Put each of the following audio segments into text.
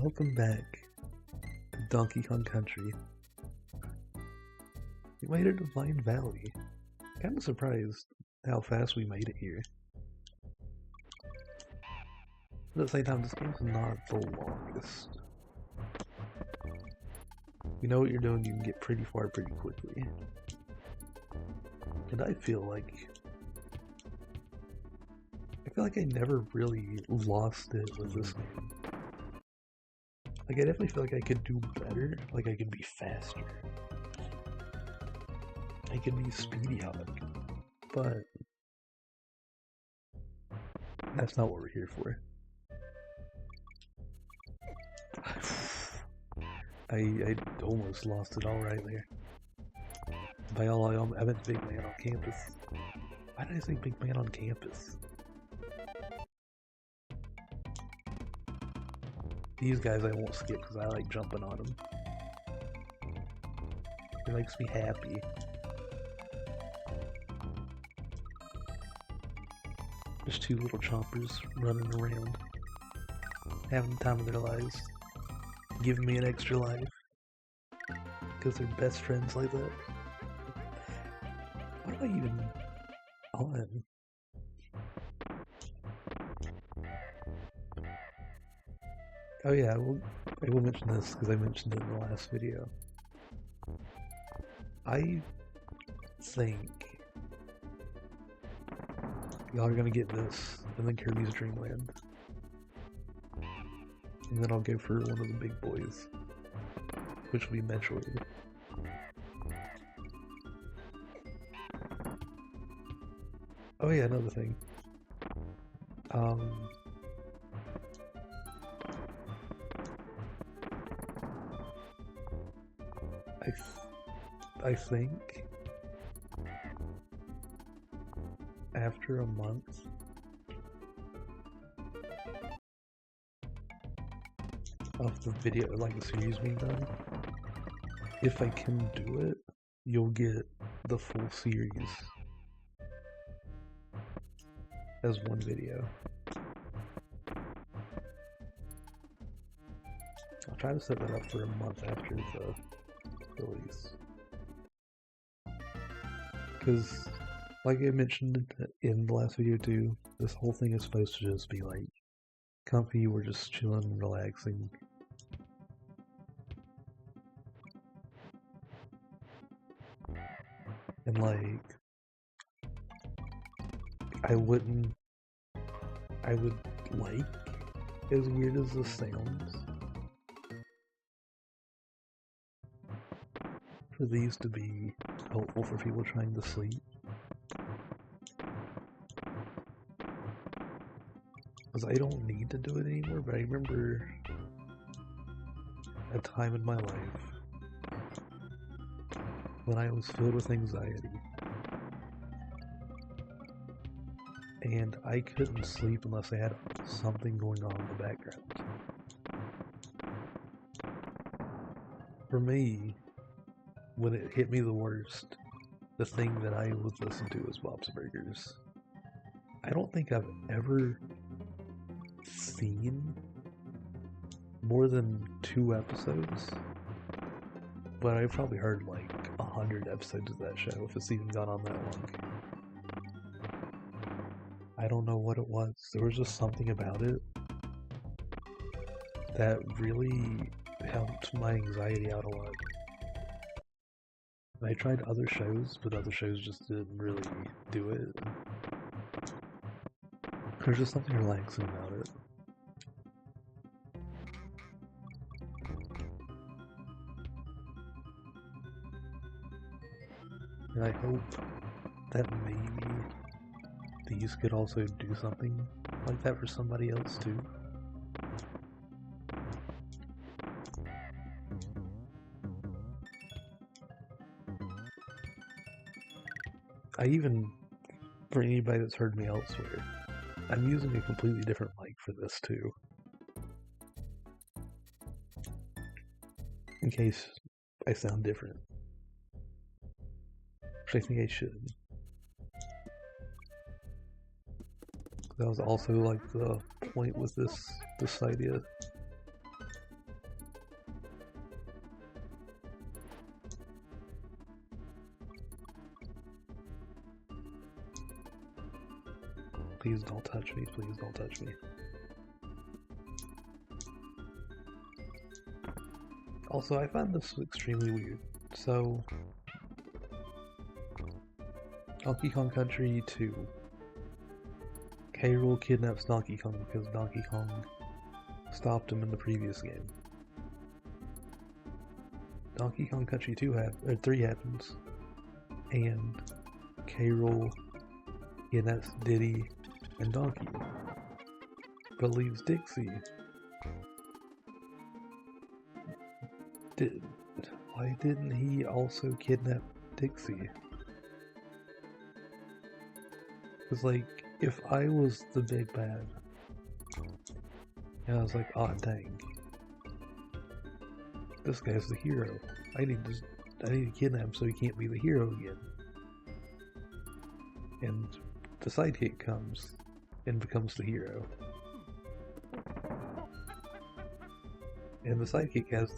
Welcome back to Donkey Kong Country. We made it to Vine Valley. Kinda surprised how fast we made it here. But at the same time, this game's not the longest. You know what you're doing, you can get pretty far pretty quickly. And I feel like I never really lost it with this game. Like, I definitely feel like I could do better. Like, I could be faster. I could be speedy on it. But that's not what we're here for. I almost lost it all right there. By all I meant Big Man on Campus. Why did I say Big Man on Campus? These guys I won't skip because I like jumping on them. It makes me happy. Just two little chompers running around, having the time of their lives, giving me an extra life because they're best friends like that. What am I even on? Oh yeah, I will mention this because I mentioned it in the last video. I think y'all are gonna get this, and then Kirby's Dream Land. And then I'll go for one of the big boys, which will be Metroid. Oh yeah, another thing. I think after a month of the video, like the series being done, if I can do it, you'll get the full series as one video. I'll try to set that up for a month after the release. Because, like I mentioned in the last video too, this whole thing is supposed to just be like comfy, we're just chilling and relaxing. And like, I would like, as weird as this sounds, for these to be helpful for people trying to sleep. Because I don't need to do it anymore, but I remember a time in my life when I was filled with anxiety and I couldn't sleep unless I had something going on in the background. For me, when it hit me the worst, the thing that I would listen to was Bob's Burgers. I don't think I've ever seen more than 2 episodes, but I've probably heard like 100 episodes of that show if it's even gone on that long. I don't know what it was. There was just something about it that really helped my anxiety out a lot. I tried other shows, but other shows just didn't really do it. There's just something relaxing about it. And I hope that maybe these could also do something like that for somebody else too. For anybody that's heard me elsewhere, I'm using a completely different mic for this too. In case I sound different. Which I think I should. That was also like the point with this idea. Please don't touch me, please don't touch me. Also, I find this extremely weird. So, Donkey Kong Country 2. K. Rool kidnaps Donkey Kong because Donkey Kong stopped him in the previous game. Donkey Kong Country 3 happens, and K. Rool kidnaps Diddy and Donkey, but leaves Dixie. Why didn't he also kidnap Dixie? Because, like, if I was the big bad, and I was like, oh dang, this guy's the hero. I need to kidnap him so he can't be the hero again. And the sidekick comes and becomes the hero. And the sidekick has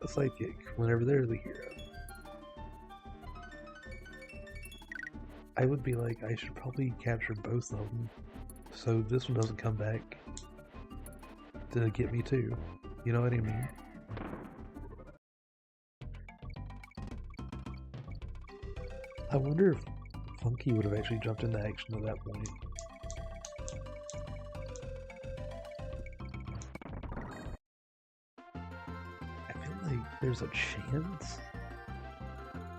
a sidekick whenever they're the hero. I would be like, I should probably capture both of them so this one doesn't come back to get me too. You know what I mean? I wonder if Funky would have actually jumped into action at that point. I feel like there's a chance,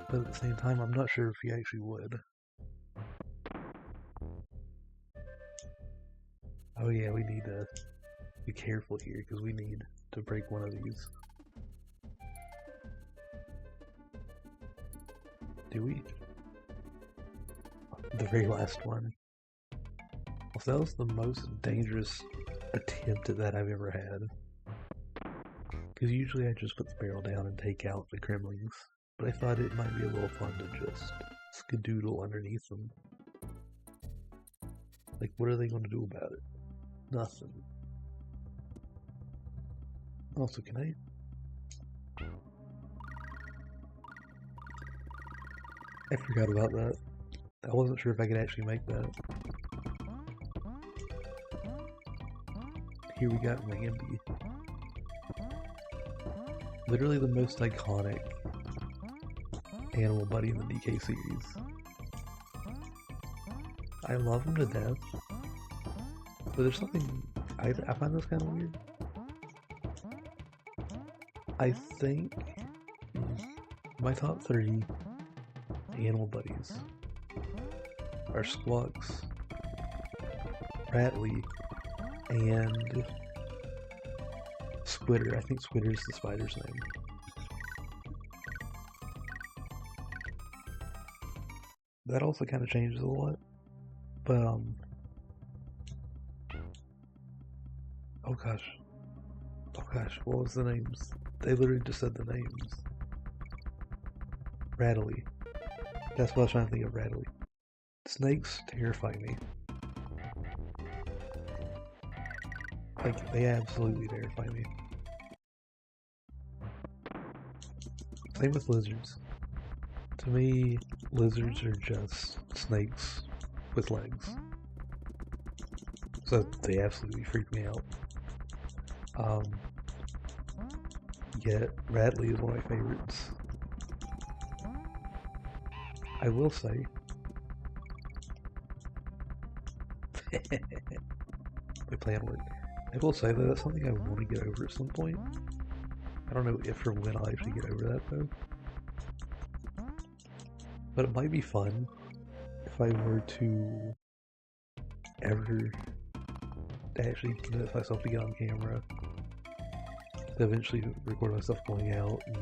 but at the same time, I'm not sure if he actually would. Oh yeah, we need to be careful here because we need to break one of these. Do we? The very last one. Well, that was the most dangerous attempt at that I've ever had. Because usually I just put the barrel down and take out the Kremlings, but I thought it might be a little fun to just skadoodle underneath them. Like, what are they going to do about it? Nothing. Also, can I forgot about that. I wasn't sure if I could actually make that. Here we got Randy. Literally the most iconic animal buddy in the DK series. I love him to death. But there's something, I find this kind of weird. I think my top 3 animal buddies are Squawks, Rattly, and Squitter. I think Squitter is the spider's name. That also kind of changes a lot, but oh gosh, what was the names? They literally just said the names. Rattly. That's what I was trying to think of, Rattly. Snakes terrify me. Like, they absolutely terrify me. Same with lizards. To me, lizards are just snakes with legs. So they absolutely freak me out. Yet, Rattly is one of my favorites. I will say, my plan worked. I will say that that's something I want to get over at some point. I don't know if or when I'll actually get over that though. But it might be fun if I were to ever actually convince myself to get on camera, to eventually record myself going out and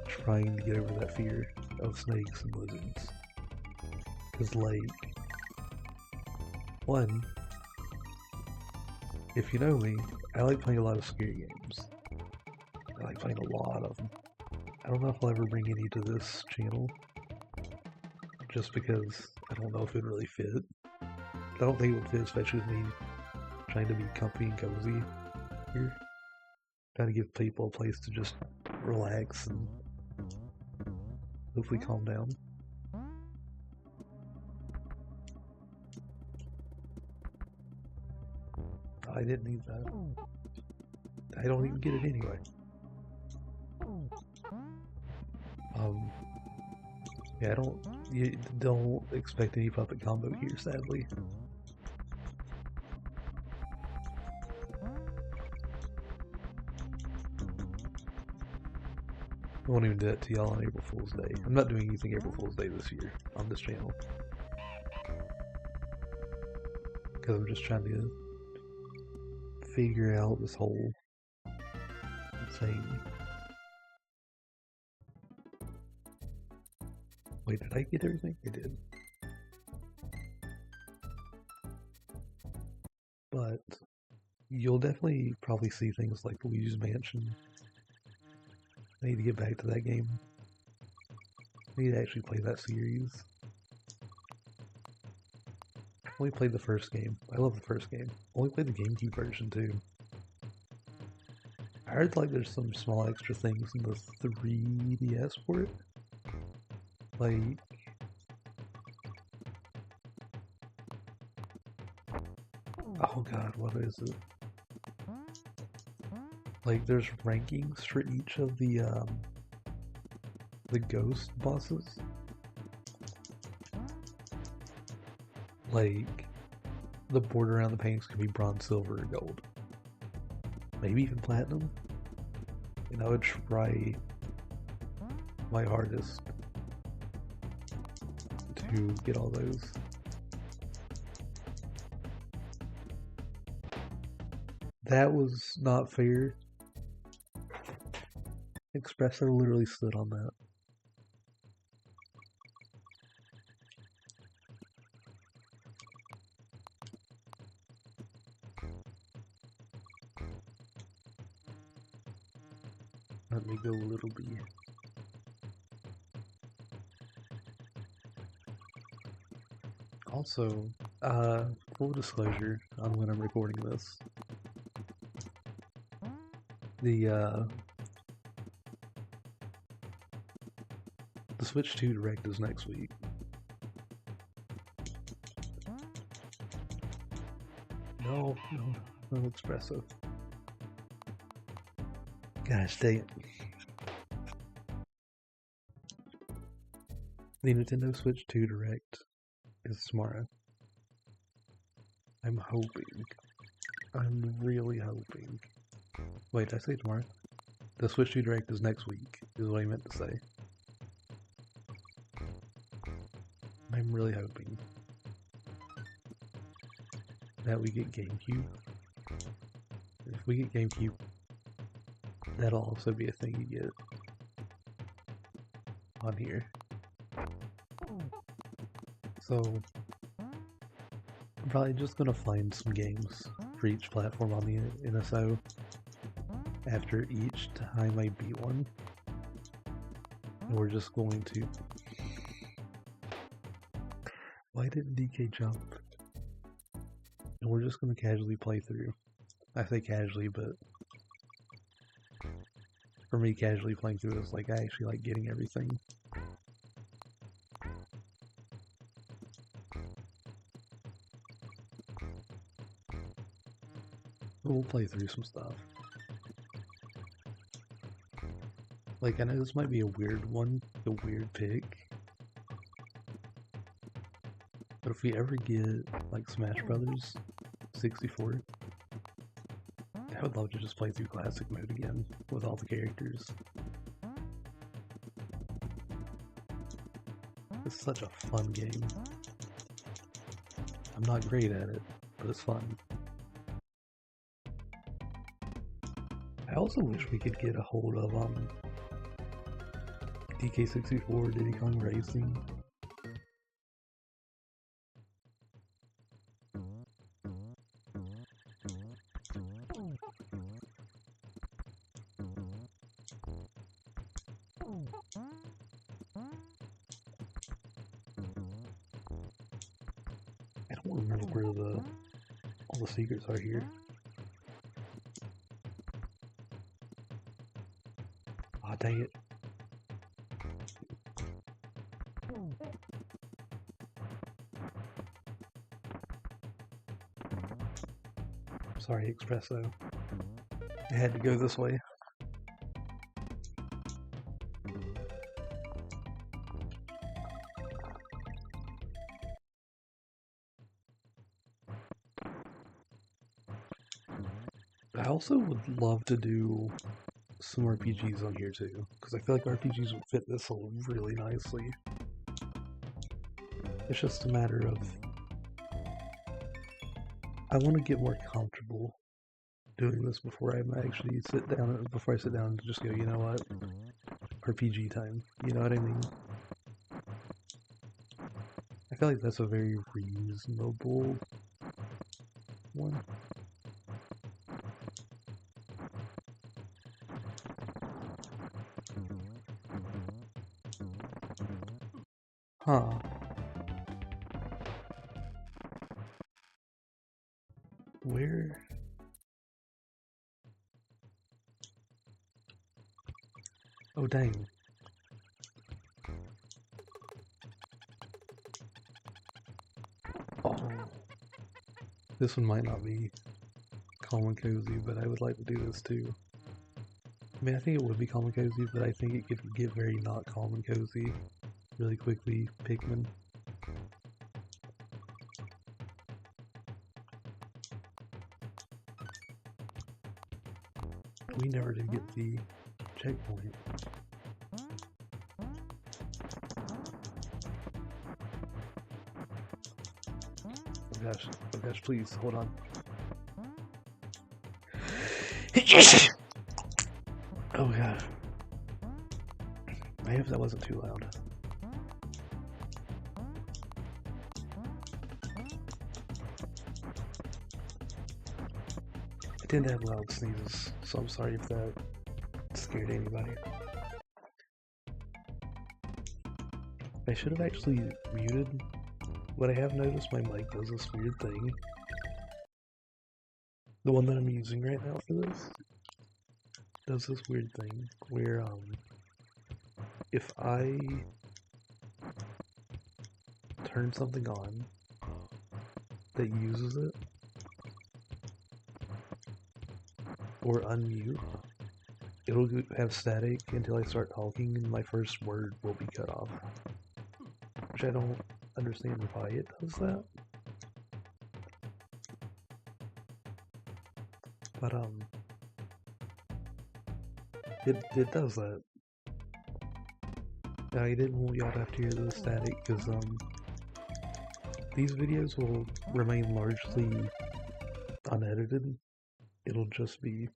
trying to get over that fear of snakes and lizards. Because, like, one, if you know me, I like playing a lot of scary games. I like playing a lot of them. I don't know if I'll ever bring any to this channel, just because I don't know if it really fit. I don't think it would fit, especially with me trying to be comfy and cozy here. Trying to give people a place to just relax and hopefully calm down. I didn't need that. I don't even get it anyway. Yeah, you don't expect any puppet combo here, sadly. I won't even do that to y'all on April Fool's Day. I'm not doing anything April Fool's Day this year on this channel. Because I'm just trying to figure out this whole thing. Wait, did I get everything? I did. But you'll definitely probably see things like Luigi's Mansion. I need to get back to that game. I need to actually play that series. I only played the first game. I love the first game. I only played the GameCube version too. I heard like there's some small extra things in the 3DS port. Like, oh god, what is it? Like, there's rankings for each of the ghost bosses. Like, the border around the paintings can be bronze, silver, or gold. Maybe even platinum. And I would try my hardest to get all those. That was not fair. Espresso literally stood on that. Let me go Little B. Also, full disclosure on when I'm recording this. The Switch 2 Direct is next week. No espresso. Gosh dang it. The Nintendo Switch 2 Direct is tomorrow. I'm hoping. I'm really hoping. Wait, did I say tomorrow? The Switch 2 Direct is next week, is what I meant to say. I'm really hoping that we get GameCube. If we get GameCube, that'll also be a thing you get on here. So, I'm probably just gonna find some games for each platform on the NSO after each time I beat one. And we're just going to... Why didn't DK jump? And we're just going to casually play through. I say casually, but for me, casually playing through is like I actually like getting everything. But we'll play through some stuff. Like, I know this might be a weird one, a weird pick. But if we ever get, like, Smash Brothers 64, I would love to just play through Classic mode again with all the characters. It's such a fun game. I'm not great at it, but it's fun. I also wish we could get a hold of DK64, Diddy Kong Racing. I don't remember where all the secrets are here. Aw, dang it. I'm Sorry, Espresso. I had to go this way. I also would love to do some RPGs on here too, because I feel like RPGs would fit this all really nicely. It's just a matter of I want to get more comfortable doing this before I actually sit down and just go, you know what? RPG time. You know what I mean? I feel like that's a very reasonable one. Huh. Where? Oh, dang. Oh. This one might not be calm and cozy, but I would like to do this too. I mean, I think it would be calm and cozy, but I think it could get very not calm and cozy really quickly. Pikmin. We never did get the checkpoint. Oh gosh, please, hold on. Oh gosh. I hope that wasn't too loud. I tend to have loud sneezes, so I'm sorry if that scared anybody. I should have actually muted, but I have noticed my mic does this weird thing. The one that I'm using right now for this does this weird thing where if I turn something on that uses it or unmute, it'll have static until I start talking and my first word will be cut off. Which I don't understand why it does that. But it does that. I didn't want y'all to have to hear the static because these videos will remain largely unedited. It'll just be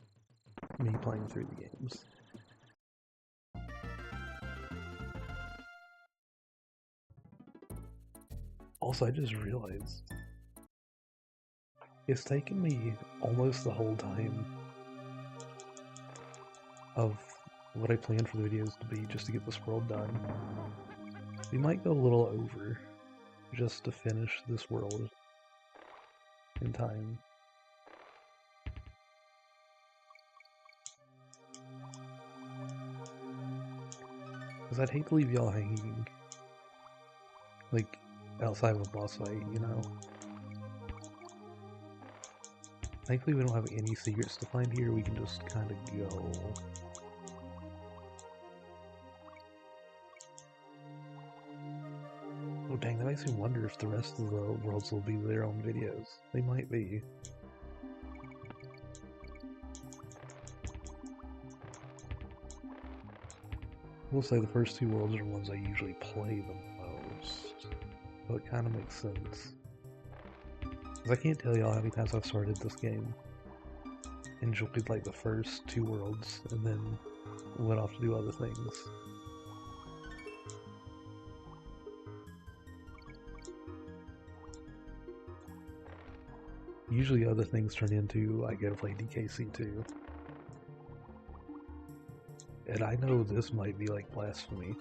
me playing through the games. Also, I just realized it's taken me almost the whole time of what I planned for the videos to be just to get this world done. We might go a little over just to finish this world in time. Because I'd hate to leave y'all hanging, like, outside of a boss fight, you know? Thankfully we don't have any secrets to find here, we can just kind of go. Oh dang, that makes me wonder if the rest of the worlds will be their own videos. They might be. I will say the first two worlds are the ones I usually play the most. So it kind of makes sense. Because I can't tell y'all how many times I've started this game, enjoyed like the first two worlds, and then went off to do other things. Usually other things turn into I go play DKC too. And I know this might be like blasphemy,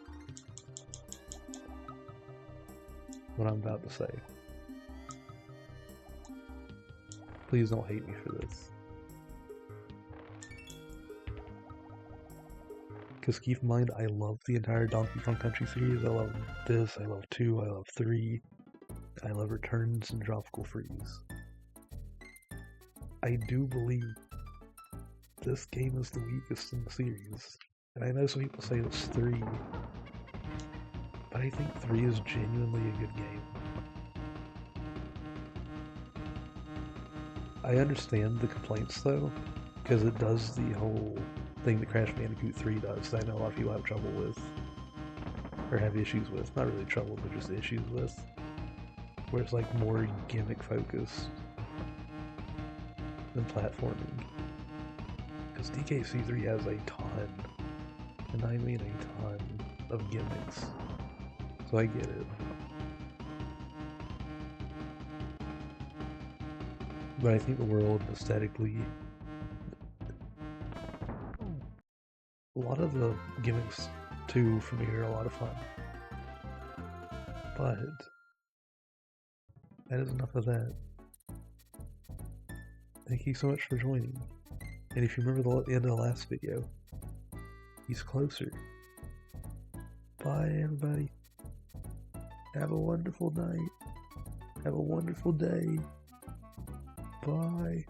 what I'm about to say. Please don't hate me for this. Because keep in mind, I love the entire Donkey Kong Country series. I love this, I love 2, I love 3, I love Returns and Tropical Freeze. I do believe this game is the weakest in the series. And I know some people say it's 3, but I think 3 is genuinely a good game. I understand the complaints though, because it does the whole thing that Crash Bandicoot 3 does that I know a lot of people have trouble with, or have issues with. Not really trouble, but just issues with, where it's like more gimmick focused than platforming. Because DKC3 has a ton, and I mean a ton, of gimmicks. So I get it. But I think the world aesthetically, a lot of the gimmicks too for me are a lot of fun. But that is enough of that. Thank you so much for joining. And if you remember the end of the last video, he's closer. Bye everybody. Have a wonderful night. Have a wonderful day. Bye.